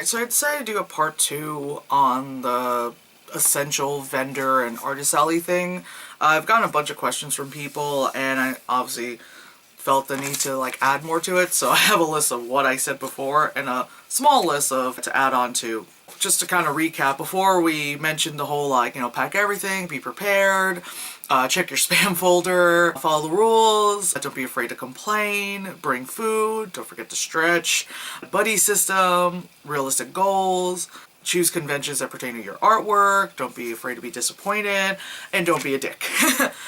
Alright, so I decided to do a part 2 on the essential vendor and artist alley thing. I've gotten a bunch of questions from people, and I obviously felt the need to add more to it, so I have a list of what I said before and a small list of to add on to. Just to kind of recap, before we mentioned the whole pack everything, be prepared, check your spam folder, follow the rules, don't be afraid to complain, bring food, don't forget to stretch, buddy system, realistic goals, choose conventions that pertain to your artwork, don't be afraid to be disappointed, and don't be a dick.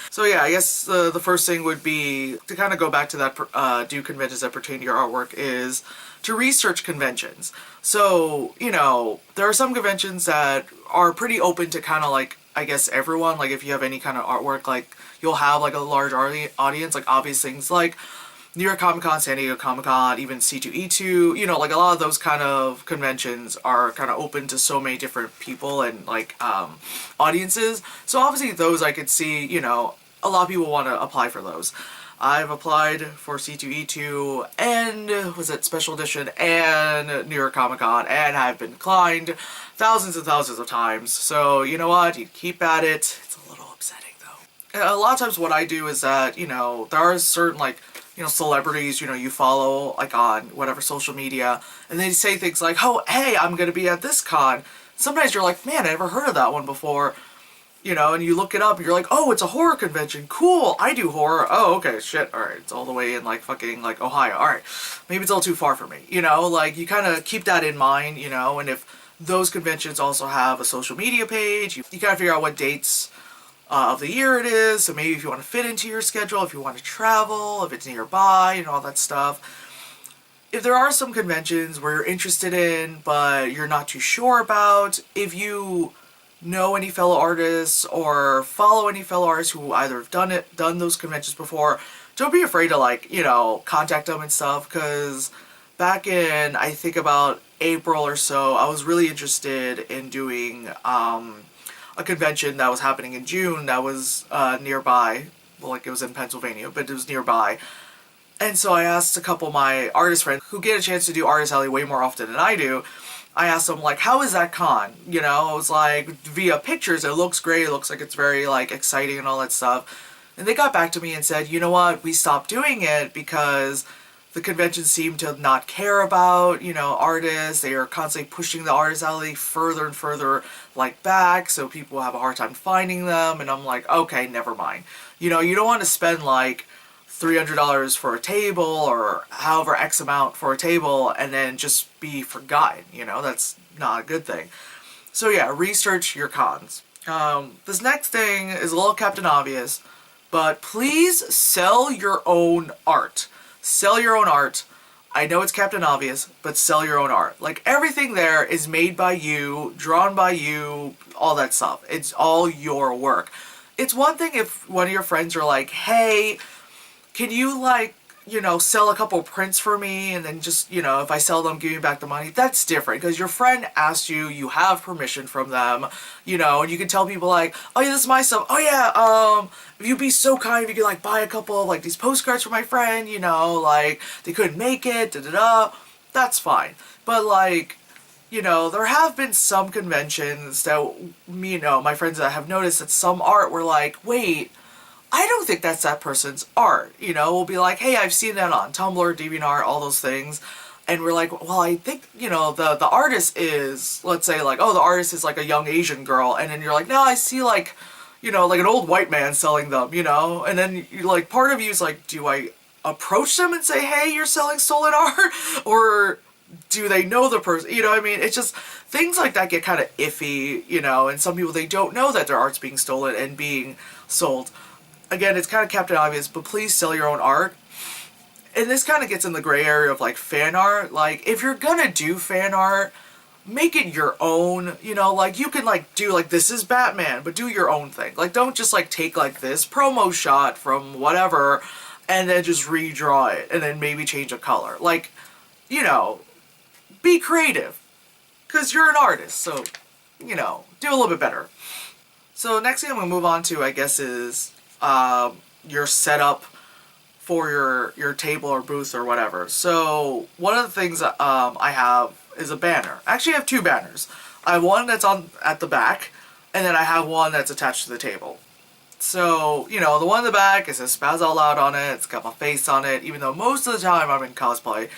So yeah, I guess the first thing would be, to kind of go back to that, do conventions that pertain to your artwork, is to research conventions. So, there are some conventions that are pretty open to kind of I guess everyone, if you have any kind of artwork, you'll have a large audience, obvious things like New York Comic Con, San Diego Comic Con, even C2E2, a lot of those kind of conventions are kind of open to so many different people and audiences. So obviously those I could see, a lot of people want to apply for those. I've applied for C2E2 and was it Special Edition and New York Comic Con, and I've been declined thousands and thousands of times. So you know what, you keep at it. It's a little upsetting though. And a lot of times what I do is that, there are certain celebrities, you follow on whatever social media, and they say things like, oh, hey, I'm gonna be at this con. Sometimes you're like, man, I never heard of that one before. And you look it up, and you're like, oh, it's a horror convention. Cool, I do horror. Oh, okay, shit, alright, it's all the way in, fucking, Ohio. Alright, maybe it's all too far for me. You kind of keep that in mind, and if those conventions also have a social media page, you kind of figure out what dates of the year it is, so maybe if you want to fit into your schedule, if you want to travel, if it's nearby, and all that stuff. If there are some conventions where you're interested in, but you're not too sure about, if you know any fellow artists or follow any fellow artists who either have done those conventions before, don't be afraid to contact them and stuff, because back in, I think about April or so, I was really interested in doing a convention that was happening in June that was nearby. Well, it was in Pennsylvania, but it was nearby. And so I asked a couple of my artist friends who get a chance to do Artist Alley way more often than I do. I asked them, how is that con? It was via pictures, it looks great, it looks like it's very, exciting and all that stuff. And they got back to me and said, you know what, we stopped doing it because the convention seemed to not care about, artists. They are constantly pushing the Artist Alley further and further, back, so people have a hard time finding them. And I'm like, okay, never mind. You don't want to spend, $300 for a table or however X amount for a table and then just be forgotten, that's not a good thing. So yeah, research your cons. This next thing is a little Captain Obvious, but please sell your own art. Sell your own art. I know it's Captain Obvious, but sell your own art. Everything there is made by you, drawn by you, all that stuff. It's all your work. It's one thing if one of your friends are like, hey, can you, sell a couple prints for me, and then just, if I sell them, give me back the money? That's different, because your friend asked you, you have permission from them, and you can tell people, oh yeah, this is my stuff, oh yeah, if you'd be so kind, if you could, buy a couple of, these postcards for my friend, they couldn't make it, da-da-da, that's fine. But, there have been some conventions that, my friends that have noticed that some art were wait, I don't think that's that person's art, we'll be like, hey, I've seen that on Tumblr, DeviantArt, all those things, and we're like, well, I think, the artist is, let's say, oh, the artist is, a young Asian girl, and then you're like, no, I see, an old white man selling them, and then, part of you is do I approach them and say, hey, you're selling stolen art, or do they know the person, what I mean? It's just, things like that get kind of iffy, and some people, they don't know that their art's being stolen and being sold. Again, it's kind of Captain Obvious, but please sell your own art. And this kind of gets in the gray area of, fan art. If you're gonna do fan art, make it your own, you can, do, this is Batman, but do your own thing. Don't just, take, this promo shot from whatever, and then just redraw it, and then maybe change a color. Be creative. Because you're an artist, so, do a little bit better. So next thing I'm gonna move on to, I guess, is your setup for your table or booth or whatever. So one of the things I have is a banner. Actually, I have two banners. I have one that's on at the back, and then I have one that's attached to the table. So, you know, the one in the back, it says Spaz Out Loud on it, it's got my face on it, even though most of the time I'm in cosplay.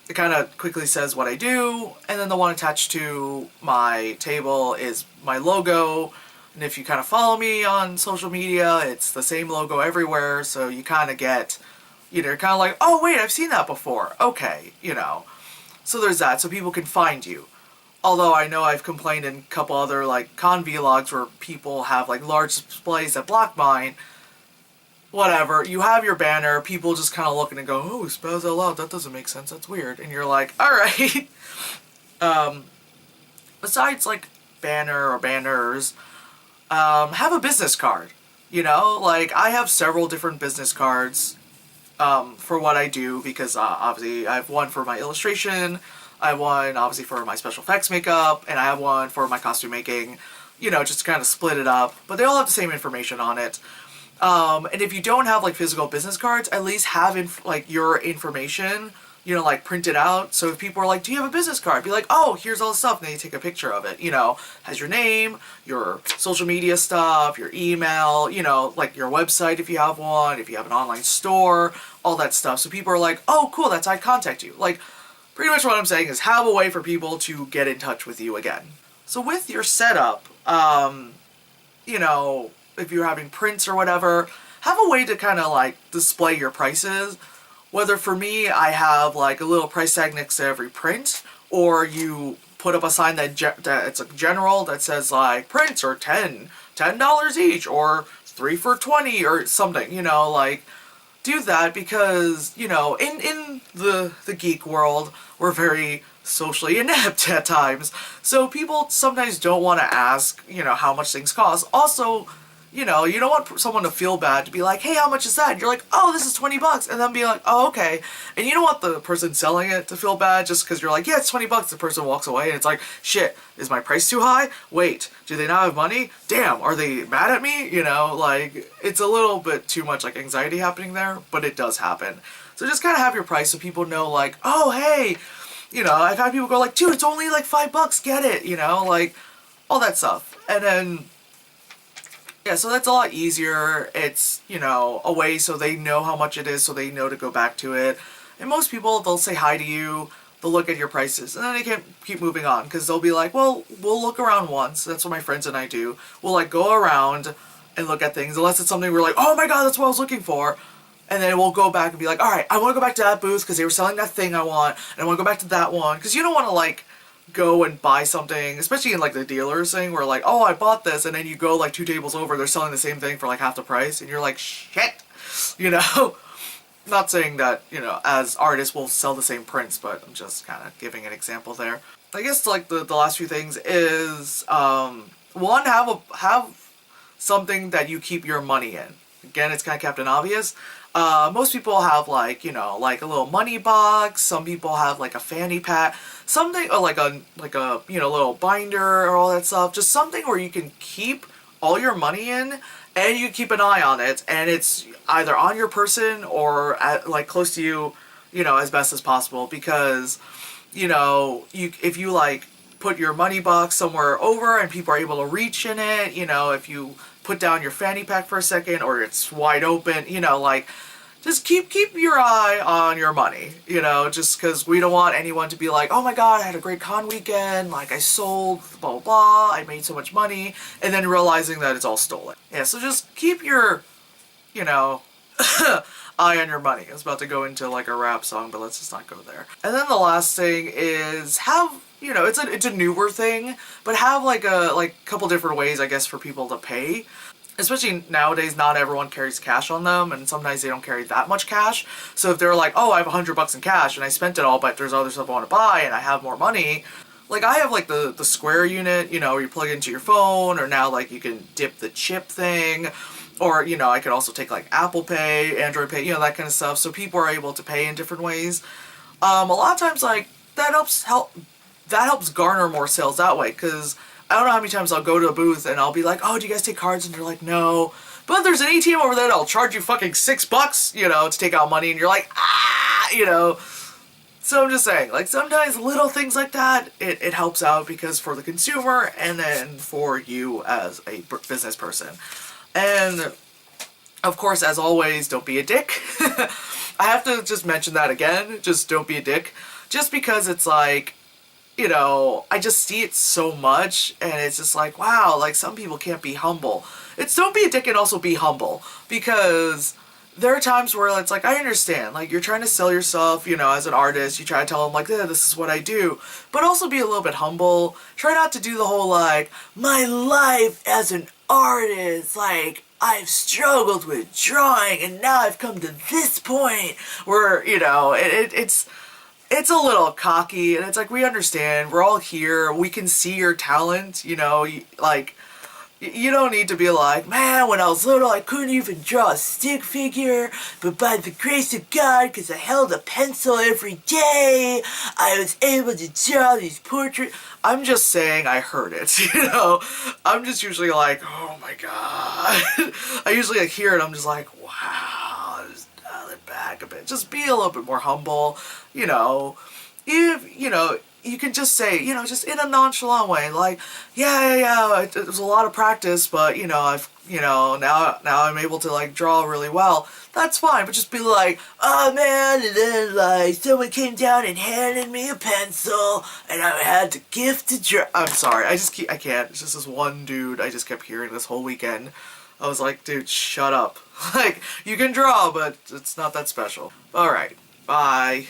It kind of quickly says what I do, and then the one attached to my table is my logo. And if you kind of follow me on social media, it's the same logo everywhere, so you kind of get, you know, you're kind of like, oh wait, I've seen that before. Okay, you know. So there's that, so people can find you. Although I know I've complained in a couple other like con vlogs where people have like large displays that block mine. Whatever, you have your banner, people just kind of look and go, oh, Spaz Out Loud, that doesn't make sense, that's weird. And you're like, alright. Besides like banner or banners, have a business card. You know, like I have several different business cards for what I do because obviously I have one for my illustration, I have one obviously for my special effects makeup, and I have one for my costume making, you know, just to kind of split it up. But they all have the same information on it. And if you don't have like physical business cards, at least have like your information, you know, like printed out. So if people are like, do you have a business card? Be like, oh, here's all the stuff. And then you take a picture of it, you know, has your name, your social media stuff, your email, you know, like your website if you have one, if you have an online store, all that stuff. So people are like, oh, cool, that's how I contact you. Like, pretty much what I'm saying is have a way for people to get in touch with you again. So with your setup, you know, if you're having prints or whatever, have a way to kind of like display your prices. Whether for me, I have like a little price tag next to every print, or you put up a sign that it's a general that says like prints are $10 each, or 3 for $20 or something, you know, like do that because, you know, in the geek world, we're very socially inept at times. So people sometimes don't want to ask, you know, how much things cost. Also, you know, you don't want someone to feel bad to be like, hey, how much is that? And you're like, oh, this is $20. And then be like, oh, okay. And you don't want the person selling it to feel bad just because you're like, yeah, it's $20. The person walks away and it's like, shit, is my price too high? Wait, do they not have money? Damn, are they mad at me? You know, like, it's a little bit too much like anxiety happening there, but it does happen. So just kind of have your price so people know like, oh, hey, you know, I've had people go like, dude, it's only like $5, get it, you know, like, all that stuff. And then, yeah, so that's a lot easier. It's, you know, a way so they know how much it is, so they know to go back to it. And most people, they'll say hi to you, they'll look at your prices, and then they can keep moving on, because they'll be like, well, we'll look around once. That's what my friends and I do. We'll, like, go around and look at things, unless it's something we're like, oh my god, that's what I was looking for. And then we'll go back and be like, alright, I want to go back to that booth, because they were selling that thing I want, and I want to go back to that one, because you don't want to, like, go and buy something, especially in like the dealers thing where like, oh, I bought this, and then you go like 2 tables over, they're selling the same thing for like half the price, and you're like, shit, you know. Not saying that, you know, as artists we'll sell the same prints, but I'm just kind of giving an example there. I guess like the last few things is one, have something that you keep your money in. Again, it's kind of Captain Obvious. Most people have like, you know, like a little money box. Some people have like a fanny pack, something, or like a you know, little binder or all that stuff. Just something where you can keep all your money in, and you keep an eye on it, and it's either on your person or at, like close to you, you know, as best as possible. Because, you know, if you like put your money box somewhere over and people are able to reach in it, you know, if you put down your fanny pack for a second or it's wide open, you know, like, just keep your eye on your money, you know, just because we don't want anyone to be like, oh my god, I had a great con weekend, like I sold blah blah blah, I made so much money, and then realizing that it's all stolen. Yeah, so just keep your, you know, eye on your money. I was about to go into like a rap song, but let's just not go there. And then the last thing is have, you know, it's a newer thing, but have like a couple different ways, I guess, for people to pay. Especially nowadays, not everyone carries cash on them, and sometimes they don't carry that much cash. So if they're like, oh, I have $100 in cash, and I spent it all, but there's other stuff I want to buy, and I have more money. Like, I have, like, the Square unit, you know, where you plug it into your phone, or now, like, you can dip the chip thing. Or, you know, I could also take, like, Apple Pay, Android Pay, you know, that kind of stuff. So people are able to pay in different ways. A lot of times, like, that helps garner more sales that way, because I don't know how many times I'll go to a booth and I'll be like, oh, do you guys take cards? And they're like, no. But there's an ATM over there that'll charge you fucking $6, you know, to take out money, and you're like, ah, you know. So I'm just saying, like, sometimes little things like that, it helps out, because for the consumer and then for you as a business person. And of course, as always, don't be a dick. I have to just mention that again, just don't be a dick. Just because it's like, you know, I just see it so much, and it's just like, wow, like, some people can't be humble. It's don't be a dick and also be humble, because there are times where it's like, I understand, like, you're trying to sell yourself, you know, as an artist, you try to tell them, like, yeah, this is what I do, but also be a little bit humble. Try not to do the whole, like, my life as an artist, like, I've struggled with drawing, and now I've come to this point where, you know, it's a little cocky, and it's like, we understand, we're all here, we can see your talent, you know, like, you don't need to be like, man, when I was little I couldn't even draw a stick figure, but by the grace of God, because I held a pencil every day, I was able to draw these portraits. I'm just saying I heard it, you know? I'm just usually like, oh my God. I usually like hear it, I'm just like, wow, just dial it back a bit. Just be a little bit more humble, you know? If, you know, you can just say, you know, just in a nonchalant way, like, yeah, it was a lot of practice, but, you know, I've, you know, now I'm able to, like, draw really well. That's fine, but just be like, oh man, and then, like, someone came down and handed me a pencil, and I had to gift to draw. I'm sorry, I can't. It's just this one dude I just kept hearing this whole weekend. I was like, dude, shut up. Like, you can draw, but it's not that special. Alright, bye.